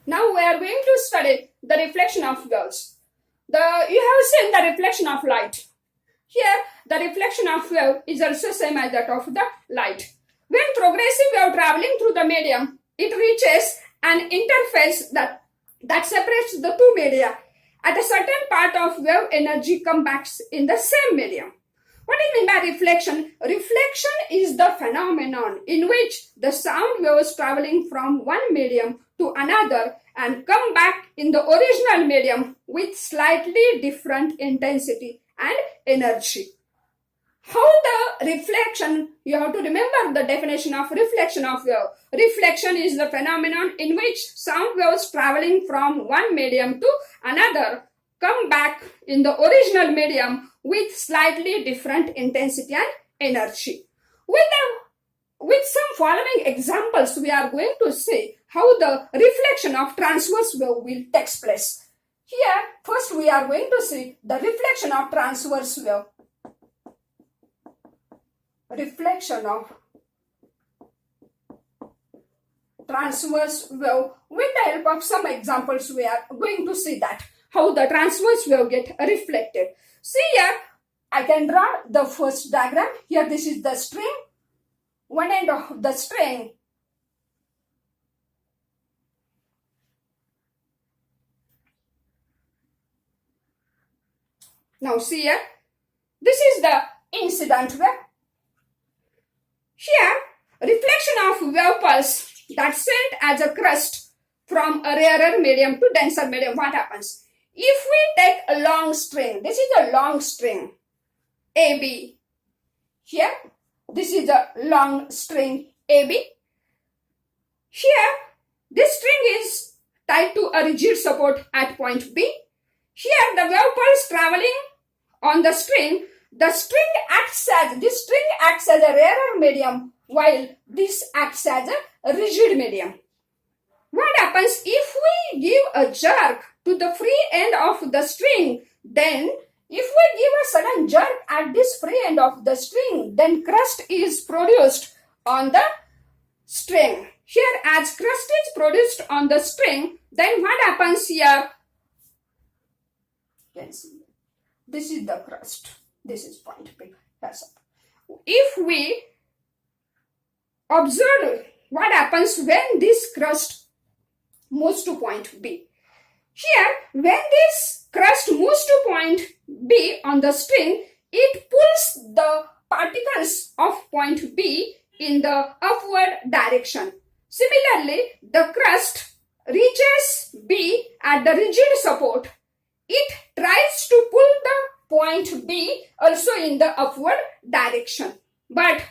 Now we are going to study the reflection of waves. You have seen the reflection of light. Here, the reflection of wave is also same as that of the light. When progressive wave traveling through the medium, it reaches an interface that separates the two media. At a certain part of wave energy comes back in the same medium. What do you mean by reflection? Reflection is the phenomenon in which the sound waves traveling from one medium to another and come back in the original medium with slightly different intensity and energy. How the reflection, you have to remember the definition of reflection of wave. Reflection is the phenomenon in which sound waves traveling from one medium to another come back in the original medium with slightly different intensity and energy. With some following examples, we are going to see how the reflection of transverse wave will take place. Here, first we are going to see the reflection of transverse wave. Reflection of transverse wave. With the help of some examples, we are going to see that how the transverse wave get reflected. See here, I can draw the first diagram. Here this is the string. One end of the string now see here, this is the incident wave. Here, reflection of wave pulse that sent as a crust from a rarer medium to denser medium. What happens? If we take a long string, this is a long string, AB. Here, this is a long string, AB. Here, this string is tied to a rigid support at point B. Here, the wave pulse traveling on the string, this string acts as a rarer medium, while this acts as a rigid medium. What happens if we give a jerk to the free end of the string? Then, if we give a sudden jerk at this free end of the string, then crust is produced on the string. Here, as crust is produced on the string, then what happens here? You can see. This is the crust. This is point B. If we observe what happens when this crust moves to point B. Here, when this crust moves to point B on the string, it pulls the particles of point B in the upward direction. Similarly, the crust reaches B at the rigid support. It tries to pull the point B also in the upward direction. But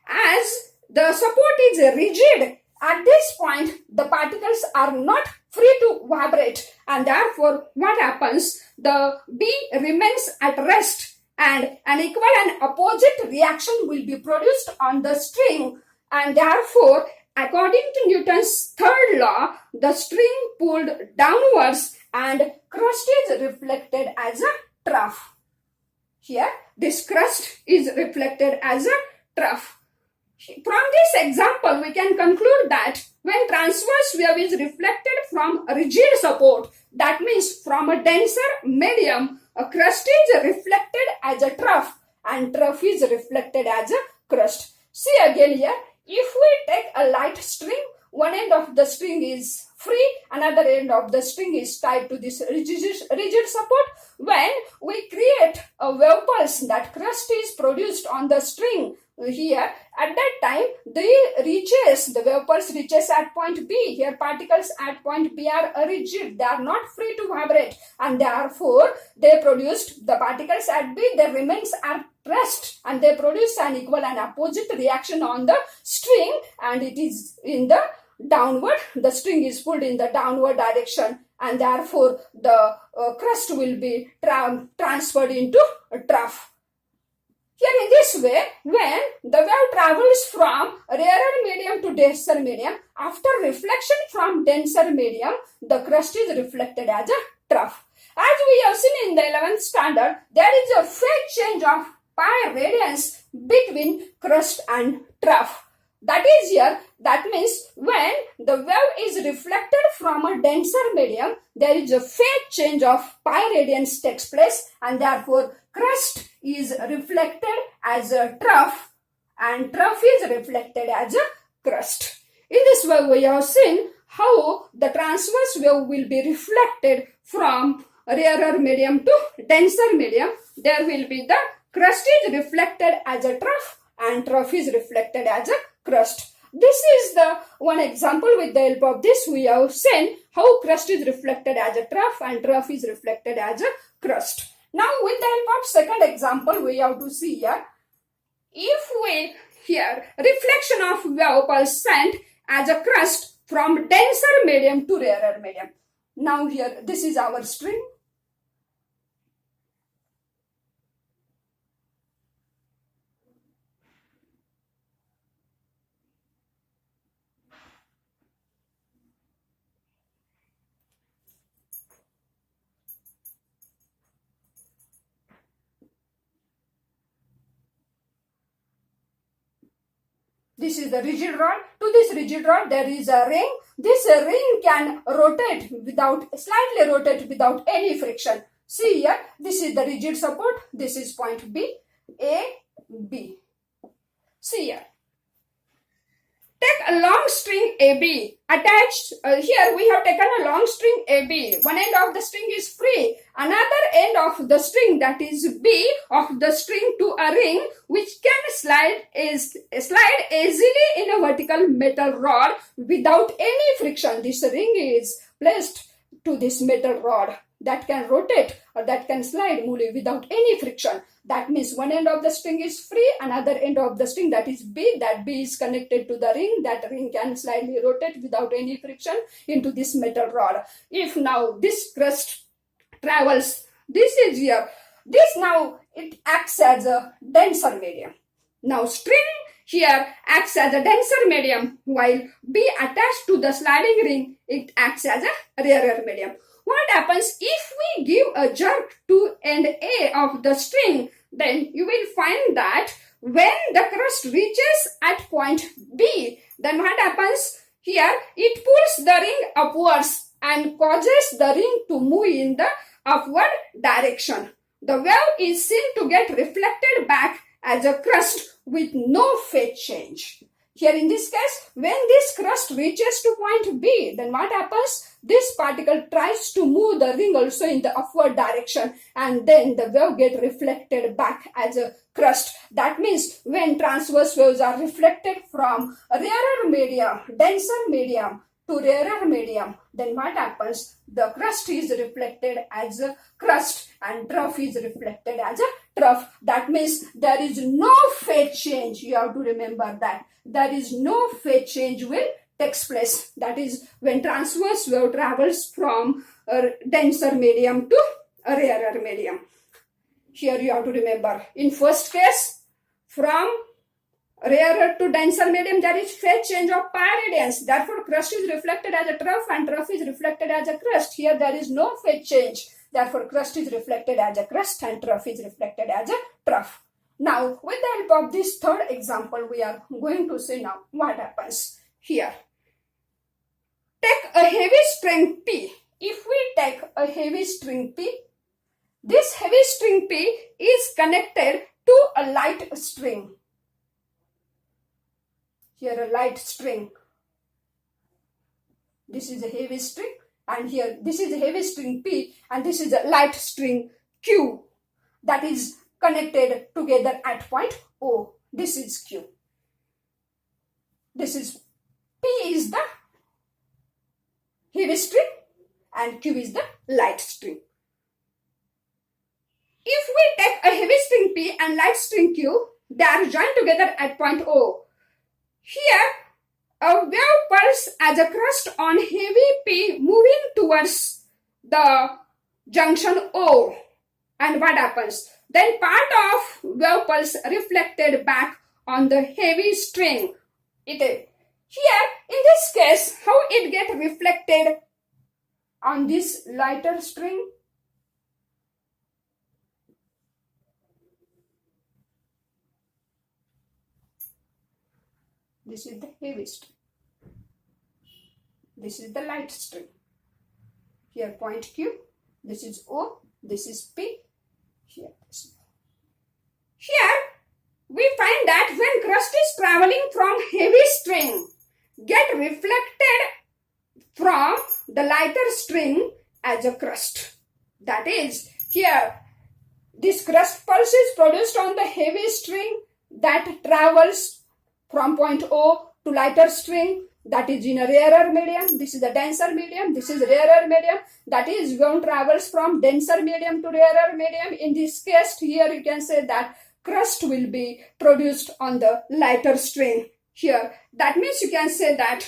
as the support is rigid, at this point, the particles are not free to vibrate, and therefore, what happens? The B remains at rest, and an equal and opposite reaction will be produced on the string, and therefore, according to Newton's third law, the string pulled downwards and crust is reflected as a trough. Here, this crust is reflected as a trough. From this example, we can conclude that when transverse wave is reflected from a rigid support, that means from a denser medium, a crust is reflected as a trough and trough is reflected as a crust. See again here, if we take a light string, one end of the string is free, another end of the string is tied to this rigid support. When we create a wave pulse, that crust is produced on the string. Here, at that time, the wave pulse reaches at point B. Here, particles at point B are rigid. They are not free to vibrate, and therefore, they produced the particles at B. They remains at rest, and they produce an equal and opposite reaction on the string, and it is in the downward. The string is pulled in the downward direction, and therefore, the crust will be transferred into a trough. Here in this way, when the wave travels from rarer medium to denser medium, after reflection from denser medium, the crust is reflected as a trough. As we have seen in the 11th standard, there is a phase change of pi radians between crust and trough. That is here, that means when the wave is reflected from a denser medium, there is a phase change of pi radians takes place, and therefore crust is reflected as a trough and trough is reflected as a crust. In this way, we have seen how the transverse wave will be reflected from rarer medium to denser medium. There will be the crust is reflected as a trough and trough is reflected as a crust. This is the one example. With the help of this, we have seen how crust is reflected as a trough and trough is reflected as a crust. Now, with the help of second example, we have to see here. If we here reflection of wave pulse sent as a crust from denser medium to rarer medium. Now here, this is our string. This is the rigid rod. To this rigid rod, there is a ring. This ring can rotate slightly rotate without any friction. See here, this is the rigid support. This is point B, A, B. See here. Take a long string AB attached. Here we have taken a long string AB. One end of the string is free. Another end of the string, that is B of the string, to a ring which can slide easily in a vertical metal rod without any friction. This ring is placed to this metal rod that can rotate or that can slide without any friction. That means one end of the string is free, another end of the string, that is B, that B is connected to the ring. That ring can slightly rotate without any friction into this metal rod. If now this crust travels, this is here, this now it acts as a denser medium. Now string here acts as a denser medium, while B attached to the sliding ring, it acts as a rarer medium. What happens if we give a jerk to end A of the string? Then you will find that when the crust reaches at point B, then what happens here? It pulls the ring upwards and causes the ring to move in the upward direction. The wave is seen to get reflected back as a crust with no phase change. Here in this case, when this crust reaches to point B, then what happens? This particle tries to move the ring also in the upward direction, and then the wave gets reflected back as a crust. That means when transverse waves are reflected from rarer medium, denser medium to rarer medium, then what happens? The crust is reflected as a crust and trough is reflected as a trough. That means there is no phase change. You have to remember that. There is no phase change will takes place. That is when transverse wave travels from a denser medium to a rarer medium. Here you have to remember, in first case, from rarer to denser medium, there is phase change of pi radians. Therefore, crust is reflected as a trough and trough is reflected as a crust. Here there is no phase change. Therefore, crust is reflected as a crust and trough is reflected as a trough. Now, with the help of this third example, we are going to see now what happens here. Take a heavy string P. If we take a heavy string P, this heavy string P is connected to a light string. Here a light string. This is a heavy string, and here this is a heavy string P, and this is a light string Q that is connected together at point O. This is Q. This is P is the heavy string and Q is the light string. If we take a heavy string P and light string Q, they are joined together at point O. Here, a wave pulse as a crust on heavy P moving towards the junction O. And what happens? Then part of wave pulse reflected back on the heavy string. Here, in this case, how it gets reflected on this lighter string? This is the heavy string. This is the light string. Here point Q. This is O. This is P. Here we find that when crust is traveling from heavy string, get reflected from the lighter string as a crust. That is, here this crust pulse is produced on the heavy string that travels from point O to lighter string, that is in a rarer medium. This is a denser medium. This is rarer medium. That is when travels from denser medium to rarer medium. In this case, here you can say that crust will be produced on the lighter string. Here, that means you can say that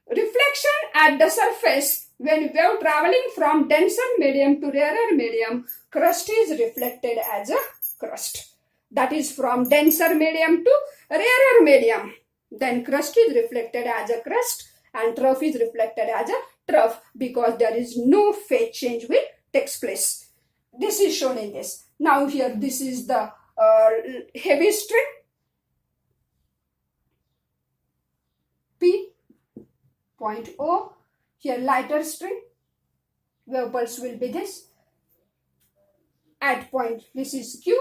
reflection at the surface when wave traveling from denser medium to rarer medium, crust is reflected as a crust. That is from denser medium to rarer medium. Then crust is reflected as a crust and trough is reflected as a trough because there is no phase change will takes place. This is shown in this. Now here this is the heavy string P, point O. Here lighter string, wave pulse will be this. At point, this is Q.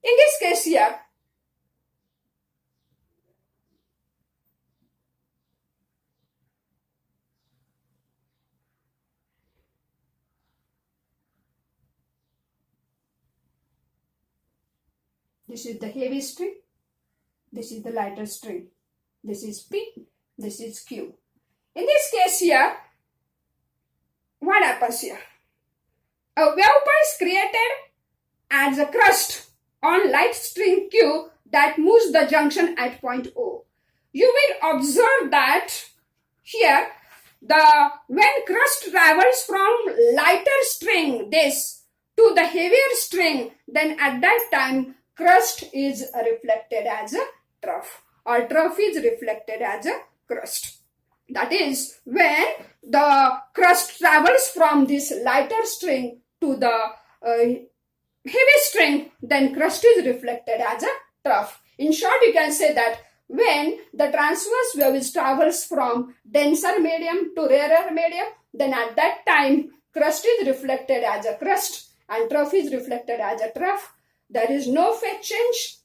In this case here, this is the heavy string, this is the lighter string, this is P, this is Q. In this case here, what happens here? A wave pulse created as a crust on light string Q that moves the junction at point O. You will observe that here, when crust travels from lighter string, this, to the heavier string, then at that time, crust is reflected as a trough, or trough is reflected as a crust. That is, when the crust travels from this lighter string to the heavy string, then crust is reflected as a trough. In short, you can say that when the transverse wave travels from denser medium to rarer medium, then at that time, crust is reflected as a crust and trough is reflected as a trough. There is no phase change.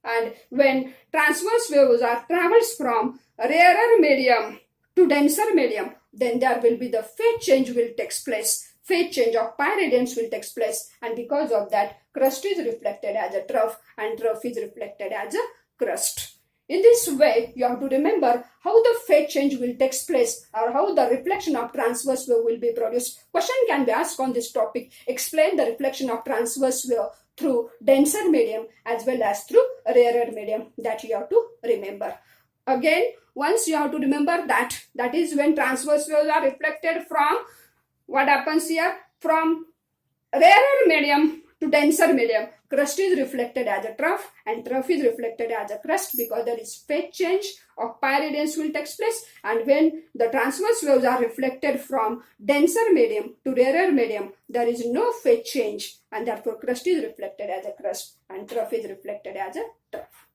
And when transverse waves travels from rarer medium to denser medium, then there will be the phase change will take place. Phase change of pi radians will take place, and because of that, crust is reflected as a trough and trough is reflected as a crust. In this way, you have to remember how the phase change will take place or how the reflection of transverse wave will be produced. Question can be asked on this topic. Explain the reflection of transverse wave through denser medium as well as through rarer medium. That you have to remember. Again, once you have to remember that is when transverse waves are reflected from, what happens here, from rarer medium to denser medium, crust is reflected as a trough and trough is reflected as a crust because there is phase change of pi radians will take place. And when the transverse waves are reflected from denser medium to rarer medium, there is no phase change and therefore crust is reflected as a crust and trough is reflected as a trough.